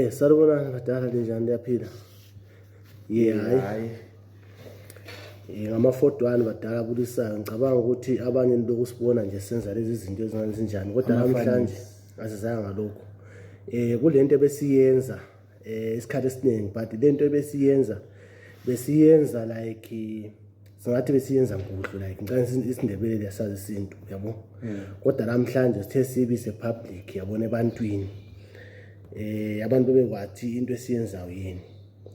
Salubona badala linjani liyaphila? Hayi. Ngama-41 badala bulisayo. Ngicabanga ukuthi abanye lokusibona nje senza lezi zinto ezinjani kodwa namhlanje asizanga ngalokho. Kulento ebesiyenza isikhathi esiningi but lento ebesiyenza like singathi besiyenza ngudlu like ngicela isindebele lesazi isintu yabo. Kodwa namhlanje sithe sibise public yabona ebantwini. Abantu bekwathi into esiyenzayo yini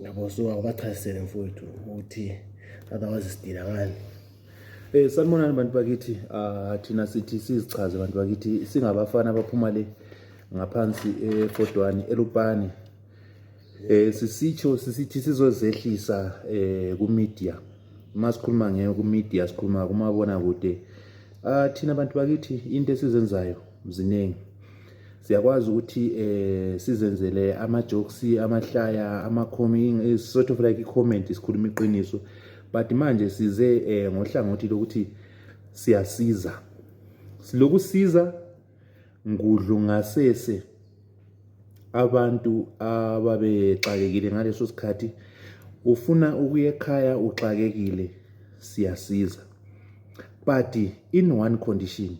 yabo, so akubachasisele mfowethu ukuthi otherwise sidila ngani. Sanibonani bantu bakithi. Thina sithi sizichaze bantu bakithi singabafana abaphuma le ngaphansi eFodwani eLupane. Sisithi sizozehlisa ku media. Masikhuluma ngeke ku media sikhuluma kumabona kude. Thina abantu bakithi into esizenzayo ziningi. Siyakwazi ukuthi sizenzele ama jokes, amahlaya, ama coming, sort of like i-comment isikhuluma iqiniso. But manje size ngohlangothi lokuthi siyasiza. Silokusiza ngudlu ngasese abantu ababexakekile ngaleso sikhathi. Ufuna ukuya ekhaya uxakekile, siyasiza. But in one condition.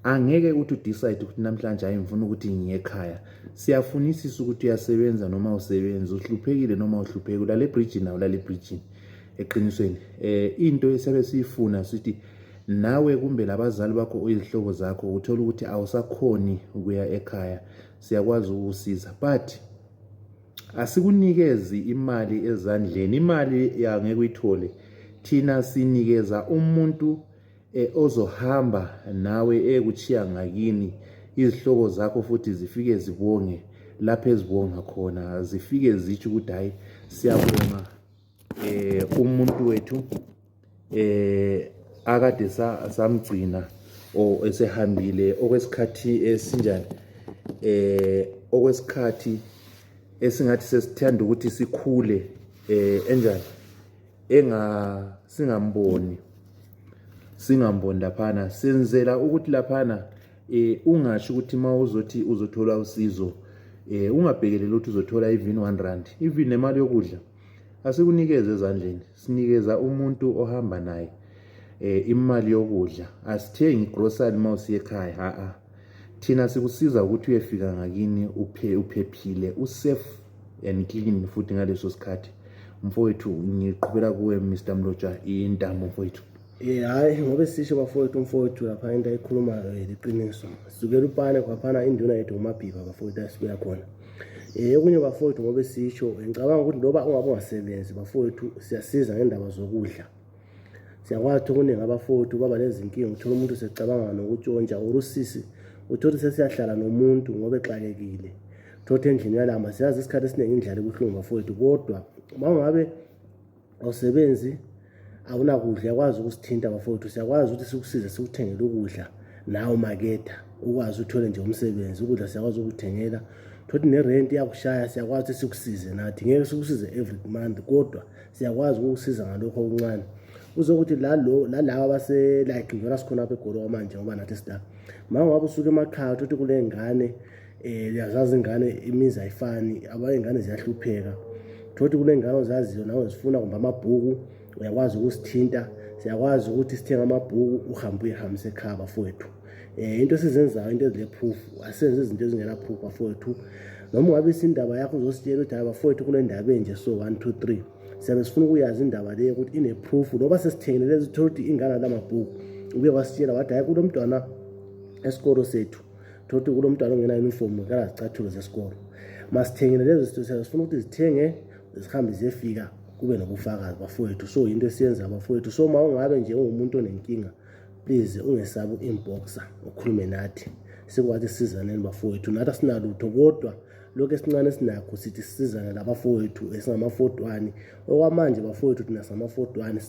Angeke uthi decide ukuthi namhlanje ayimfuna ukuthi ngiye ekhaya. Siyafunisisa ukuthi uyasebenza noma usebenza, uhluphekile noma uhluphekile, la le bridge nawo la le bridge. Eqinisweni into esabe siyifuna sithi nawe kumbe labazali bakho izihlobo zakho uthola ukuthi awusakhoni ukuya ekhaya, siyakwazi ukusiza. But asikunikezi imali ezandleni, imali yangeke uyithole. Thina sinikeza umuntu ozohamba nawe ekuchiya ngakini, izihlobo zakho futhi zifike zibonge lapha ezibonga khona, zifike zithi ukuthi hayi siyabonga umuntu wethu akade samgcina o esehambile okwesikhathi esinjani, okwesikhathi esingathi sesithanda ukuthi sikhule enjani, singamboni laphana. Senzela ukuthi laphana ungasho ukuthi mawuzothi uzothola usizo ungabhekelele ukuthi uzothola even 1 rand, even nemali yokudla asikunikeze ezandleni. Sinikeza umuntu ohamba naye imali yokudla. Asithengi grocery mawusiya ekhaya. Thina sikusiza ukuthi uyefika ngakini uphephile, usafe and clean futhi ngaleso sikhathi. Mfowethu ngiqhubela kuwe Mr. Mloja intamo mfowethu. Hayi ngoba sisho bafowethu umfowethu lapha into ayikhulumayo liqiniso. Sukela uPane kwaphana induna yethu uMabhiba bafowethu asibuya khona. Okunye bafowethu ngoba sisho ngicabanga ukuthi loba ungabe ungasebenzi bafowethu siyasiza ngendaba zokudla. Siyakwazi ukuningi abafowethu baba lezi inkinga, uthola umuntu secabanga nokutshontsha urusisi, uthola sesiyahlala nomuntu ngoba exakekile. Uthola endlini yalama siyazi isikhathi esiningi indlala ebuhlungu bafowethu, kodwa mangabe awusebenzi awunakudla yakwazi ukusithinta bafowethu. Siyakwazi ukuthi sikusize sikuthengele ukudla nawe maketha ukwazi uthole nje umsebenzi. Ukudla siyakwazi ukuthengela, thothi nerent yakushaya siyakwazi ukuthi sikusize nathi. Ngeke sikusize every month kodwa siyakwazi ukusiza ngalokho okuncane. Uzokuthi lalawa base like ngiyona sikhona apha eGoli manje ngoba nathi sida. Mangabe usuke emakhaya thothi kule ngane yazazi ingane imizi ayifani, abanye ingane ziyahlupheka. Thothi kule ngane ozaziyo nawe zifuna kumbe amabhuku uyakwazi ukusithinta. Siyakwazi ukuthi sithenga amabhuku uhambe uyahambisa ekhaya bafowethu. Into sizenzayo into ezile proof, asenze izinto ezingena proof bafowethu. Noma ungabe isindaba yakho uzositshela ukuthi hayi bafowethu kule ndaba enje so 1 2 3 siyabe sifuna ukuyazi indaba leyo ukuthi ine proof. Noba sesithengelele ukuthi ingane lamabhuku ubuye wasitshela wathi hayi kulo mntwana esikolo sethu thothi kulo mntwana ongena uniform ngala zicathulo zesikolo. Masithengele lezo zinto sifuna ukuthi zithenge zihambe ziyefika kube nobufakazi bafowethu. So into esiyenza bafowethu. So mawungabe nje ungumuntu onenkinga please ungesabi inboxa ukhulume nathi sikwazi sizaneni bafowethu. Nathi asinalutho kodwa lokho esincane sinakho sithi sisizane labafowethu esingama-41 okwamanje bafowethu thina sama-41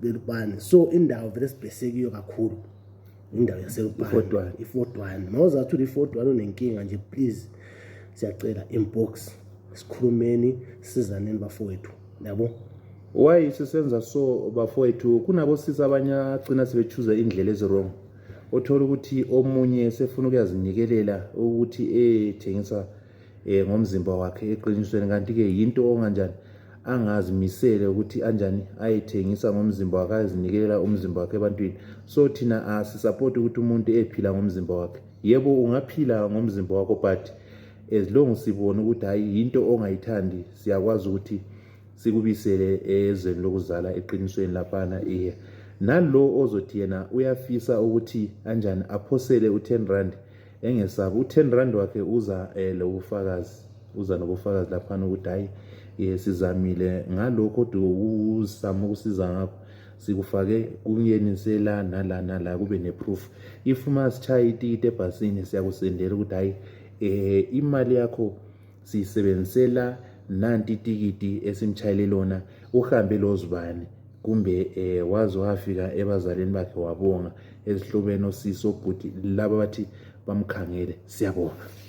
belupane. So indawo vele sibhesekiyo kakhulu indawo yaselupane i-41. Mawuzathi uli-41 unenkinga nje please siyacela inbox sikhulumeni sizaneni bafowethu yabo. Why sisenza so bafowethu? Kunabo sisa abanye agcina sebechuza indlela ezirong. Othola ukuthi omunye sefuna ukuyazinikelela ukuthi thengisa ngomzimba wakhe eqinisweni, kanti-ke yinto onganjani angazimisele ukuthi anjani ayethengisa ngomzimba wakhe, azinikelela umzimba wakhe ebantwini. So thina asisapoti ukuthi umuntu ephila ngomzimba wakhe. Yebo ungaphila ngomzimba wakho, but as long sibone ukuthi hayi yinto ongayithandi, siyakwazi ukuthi sikubisele ezweni lokuzala eqinisweni laphana. Nalo ozothi yena uyafisa ukuthi anjani aphosele u10 rand engesabi, u10 rand wakhe uza uza nobufakazi laphana ukuthi hayi sizamile ngalokho kodwa uzama ukusiza ngakho, sikufake kungenisela nala kube neproof. If masitshaya itikiti ebhasini siyakusendela ukuthi hayi imali yakho siyisebenzisela nanti itikiti esimtshayele lona, uhambe lozibani, kumbe waze wafika ebazalini bakhe wabonga, ezihlobeni osisi obhuti laba bathi bamkhangele. Siyabonga.